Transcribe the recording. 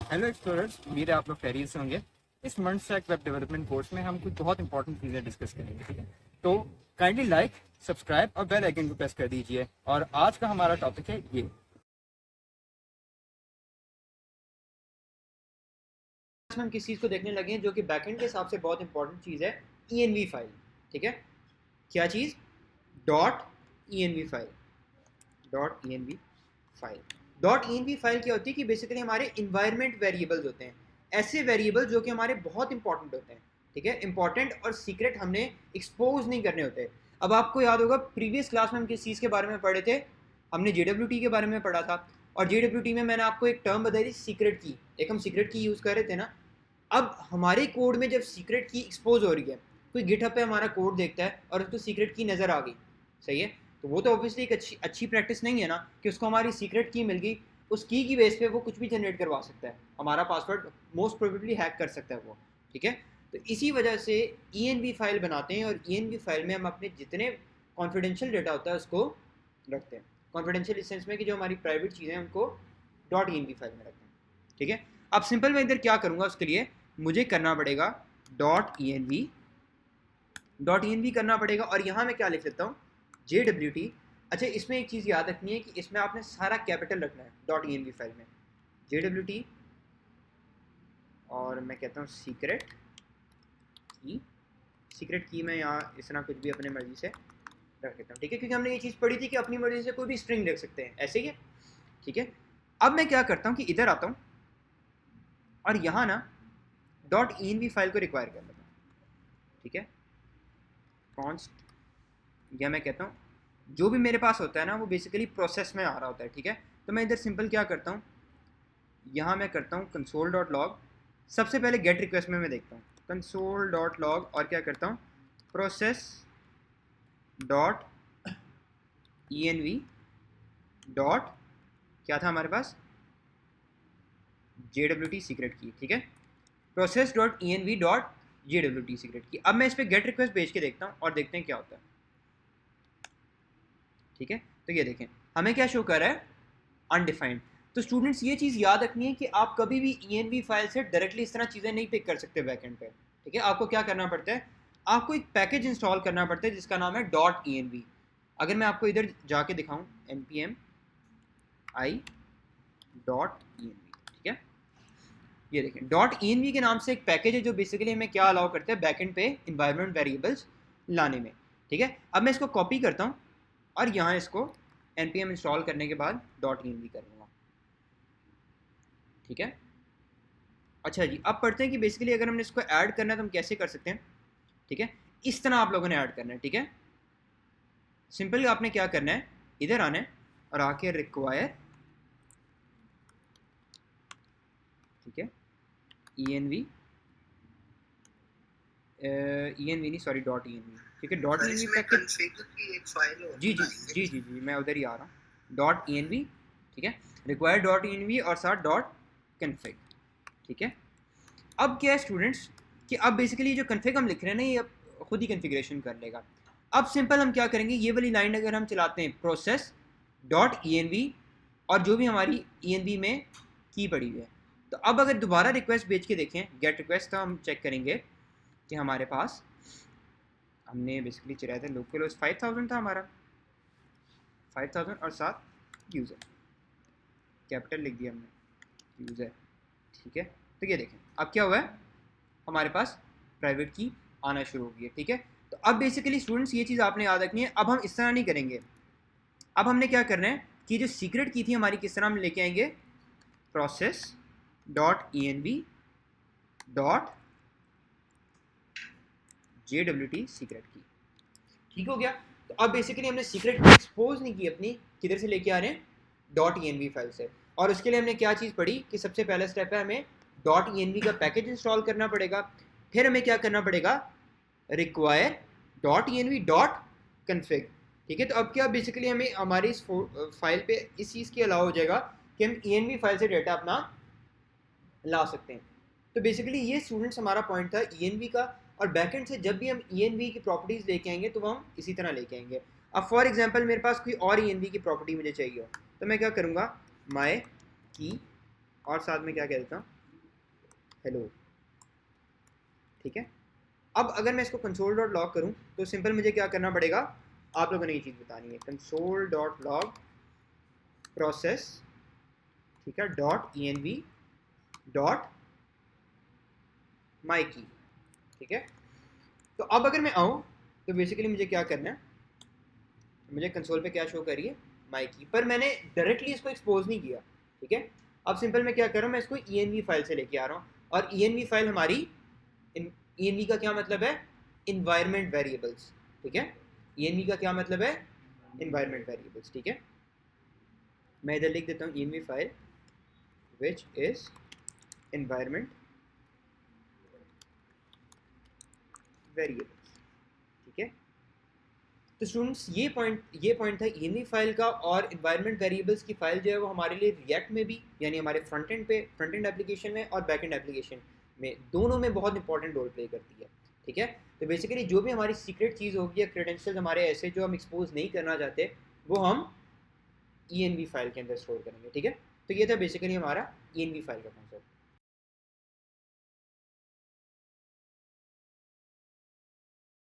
Hello explorers, उम्मीद है आप लोग खैरियत से होंगे। इस month stack web development course में हम कुछ बहुत इंपॉर्टेंट चीज़ें डिस्कस करेंगे, ठीक है। तो काइंडली लाइक, सब्सक्राइब और बेल आइकन को प्रेस कर दीजिए। और आज का हमारा टॉपिक है ये। हम किस चीज़ को देखने लगे हैं जो कि बैकएंड के हिसाब से बहुत इंपॉर्टेंट चीज़ है, ई फाइल। ठीक है, क्या चीज़? Dot E file. Dot E file dot E file क्या होती है कि बेसिकली हमारे इन्वायरमेंट वेरिएबल्स होते हैं, ऐसे वेरिएबल जो कि हमारे बहुत इंपॉर्टेंट होते हैं। ठीक है, इंपॉर्टेंट और सीक्रेट हमने एक्सपोज नहीं करने होते। अब आपको याद होगा प्रीवियस क्लास में हम किस चीज़ के बारे में पढ़े थे, हमने JWT के बारे में पढ़ा था। और JWT में मैंने आपको एक टर्म बताई थी, सीक्रेट की। एक हम सीक्रेट की यूज़ कर रहे थे ना। अब हमारे कोड में जब सीक्रेट की एक्सपोज हो रही है, कोई गिटहब पे हमारा कोड देखता है और उसको सीक्रेट की नज़र आ गई, सही है, तो वो तो ऑब्वियसली एक अच्छी प्रैक्टिस नहीं है ना कि उसको हमारी सीक्रेट की मिल गई, उस की बेस पे वो कुछ भी जनरेट करवा सकता है, हमारा पासवर्ड मोस्ट प्रोबेबली हैक कर सकता है वो। ठीक है, तो इसी वजह से ई फाइल बनाते हैं, और ई फाइल में हम अपने जितने कॉन्फिडेंशियल डेटा होता है उसको रखते हैं। कॉन्फिडेंशियल इस सेंस में कि जो हमारी प्राइवेट चीज़ें हैं उनको डॉट ई फाइल में रखते हैं। ठीक है, अब सिंपल मैं इधर क्या करूँगा, उसके लिए मुझे करना पड़ेगा डॉट ई एन वी करना पड़ेगा। और यहाँ मैं क्या लिख लेता हूँ, JWT। अच्छा, इसमें एक चीज़ याद रखनी है कि इसमें आपने सारा कैपिटल रखना है dot E N V file में। JWT, और मैं कहता हूँ सीक्रेट की। सीक्रेट की मैं यहाँ इस तरह कुछ भी अपने मर्जी से रख लेता हूँ। ठीक है, क्योंकि हमने ये चीज़ पढ़ी थी कि अपनी मर्जी से कोई भी स्ट्रिंग लिख सकते हैं, ऐसे ही है। ठीक है, अब मैं क्या करता हूँ कि इधर आता हूँ और यहाँ ना dot E N V file को रिक्वायर कर लेता हूँ। ठीक है, कॉन्स्ट, या मैं कहता हूँ जो भी मेरे पास होता है ना वो बेसिकली प्रोसेस में आ रहा होता है। ठीक है, तो मैं इधर सिंपल क्या करता हूँ, यहाँ मैं करता हूँ कंसोल डॉट लॉग। सबसे पहले गेट रिक्वेस्ट में मैं देखता हूँ कंसोल डॉट लॉग, और क्या करता हूँ process dot E N V dot, क्या था हमारे पास, JWT सीक्रेट की। ठीक है, process dot E N V dot JWT secret की। अब मैं इस पर गेट रिक्वेस्ट भेज के देखता हूँ और देखते हैं क्या होता है। ठीक है, तो ये देखें हमें क्या शो कर रहा है, अनडिफाइंड। तो स्टूडेंट्स ये चीज़ याद रखनी है कि आप कभी भी ई फाइल से डायरेक्टली इस तरह चीज़ें नहीं पिक कर सकते बैकएंड पे। ठीक है, आपको क्या करना पड़ता है, आपको एक पैकेज इंस्टॉल करना पड़ता है जिसका नाम है डॉट ई। अगर मैं आपको इधर जाके दिखाऊं, npm i डॉट ई। ठीक है, ये देखें डॉट ई के नाम से एक पैकेज है जो बेसिकली हमें क्या अलाउ करता है, बैकएंड पे इन्वायरमेंट वेरिएबल्स लाने में। ठीक है, अब मैं इसको कॉपी करता हूँ और यहाँ इसको npm इंस्टॉल करने के बाद डॉट ई कर लूँगा। ठीक है, अच्छा जी, अब पढ़ते हैं कि बेसिकली अगर हमने इसको ऐड करना है तो हम कैसे कर सकते हैं। ठीक है, इस तरह आप लोगों ने ऐड करना है। ठीक है, सिंपल आपने क्या करना है, इधर आना है और आके रिक्वायर, ठीक है, ई एन वी नहीं sorry dot E N V. ठीक है, dot E N V package की एक फाइल हो, जी जी जी जी जी मैं उधर ही आ रहा हूँ, डॉट ई एन वी। ठीक है, require dot E N V और साथ डॉट कन्फिग। ठीक है, अब क्या है स्टूडेंट्स कि अब बेसिकली जो कन्फिग हम लिख रहे हैं ना, ये अब खुद ही कन्फिग्रेशन कर लेगा। अब सिंपल हम क्या करेंगे, ये वाली लाइन अगर हम चलाते हैं process dot E N V, और जो भी हमारी ई एन वी में की पड़ी हुई है, तो अब अगर दोबारा रिक्वेस्ट भेज के देखें गेट रिक्वेस्ट, तो हम चेक करेंगे कि हमारे पास हमने बेसिकली चलाया था लोकल होस्ट 5000 था हमारा, 5000 और साथ यूज़र, कैपिटल लिख दिया हमने यूज़र। ठीक है, तो ये देखें अब क्या हुआ है, हमारे पास प्राइवेट की आना शुरू हो गई है। ठीक है, तो अब बेसिकली स्टूडेंट्स ये चीज़ आपने याद रखनी है, अब हम इस तरह नहीं करेंगे। अब हमने क्या करना है कि जो सीक्रेट की थी हमारी किस तरह हम लेके आएंगे, process dot E N V dot JWT secret की। ठीक हो गया, तो अब बेसिकली हमने सीक्रेट की एक्सपोज नहीं की अपनी, किधर से लेके आ रहे हैं, dot E N V file से। और उसके लिए हमने क्या चीज़ पढ़ी कि सबसे पहला स्टेप है हमें डॉट ई एन वी का पैकेज इंस्टॉल करना पड़ेगा। फिर हमें क्या करना पड़ेगा, require dot E N V dot config. ठीक है, तो अब क्या बेसिकली हमें हमारी इस फाइल पे इस चीज़ के अलावा हो जाएगा कि हम ई एन वी फाइल से डेटा अपना ला सकते हैं। तो बेसिकली ये स्टूडेंट्स हमारा पॉइंट था ई एन वी का। और बैकेंड से जब भी हम ई एन वी की प्रॉपर्टीज़ लेके आएंगे तो वो हम इसी तरह लेके आएंगे। अब फॉर एग्जांपल मेरे पास कोई और ई एन वी की प्रॉपर्टी मुझे चाहिए हो, तो मैं क्या करूँगा, माई की, और साथ में क्या कह देता हूँ हेलो, ठीक है। अब अगर मैं इसको कंसोल डॉट लॉग करूँ तो सिंपल मुझे क्या करना पड़ेगा, आप लोगों ने ये चीज़ बतानी है, कंसोल डॉट लॉग प्रोसेस, ठीक है, डॉट env डॉट माई की, ठीक है। तो अब अगर मैं आऊँ तो बेसिकली मुझे क्या करना है, मुझे कंसोल पे क्या शो करिए, माई की, पर मैंने डायरेक्टली इसको एक्सपोज नहीं किया, ठीक है। अब सिंपल मैं क्या कर रहा हूँ, मैं इसको env फाइल से लेके आ रहा हूँ, और env फाइल हमारी, env का क्या मतलब है, इन्वायरमेंट वेरिएबल्स, ठीक है। env का क्या मतलब है, इन्वायरमेंट वेरिएबल्स, ठीक है। मैं इधर लिख देता हूँ env file which is environment variables, ठीक है। तो स्टूडेंट्स ये पॉइंट था env फाइल का, और इन्वायरमेंट वेरिएबल्स की फाइल जो है वो हमारे लिए रिएक्ट में भी, यानी हमारे फ्रंट एंड एप्लीकेशन में और बैक एंड एप्लीकेशन में, दोनों में बहुत इंपॉर्टेंट रोल प्ले करती है, ठीक है। तो बेसिकली जो भी हमारी सीक्रेट चीज़ होगी या क्रेडेंशियल हमारे ऐसे जो हम एक्सपोज नहीं करना चाहते, वो हम env फाइल के अंदर स्टोर करेंगे, ठीक है। तो ये था बेसिकली हमारा env फाइल का कॉन्सेप्ट।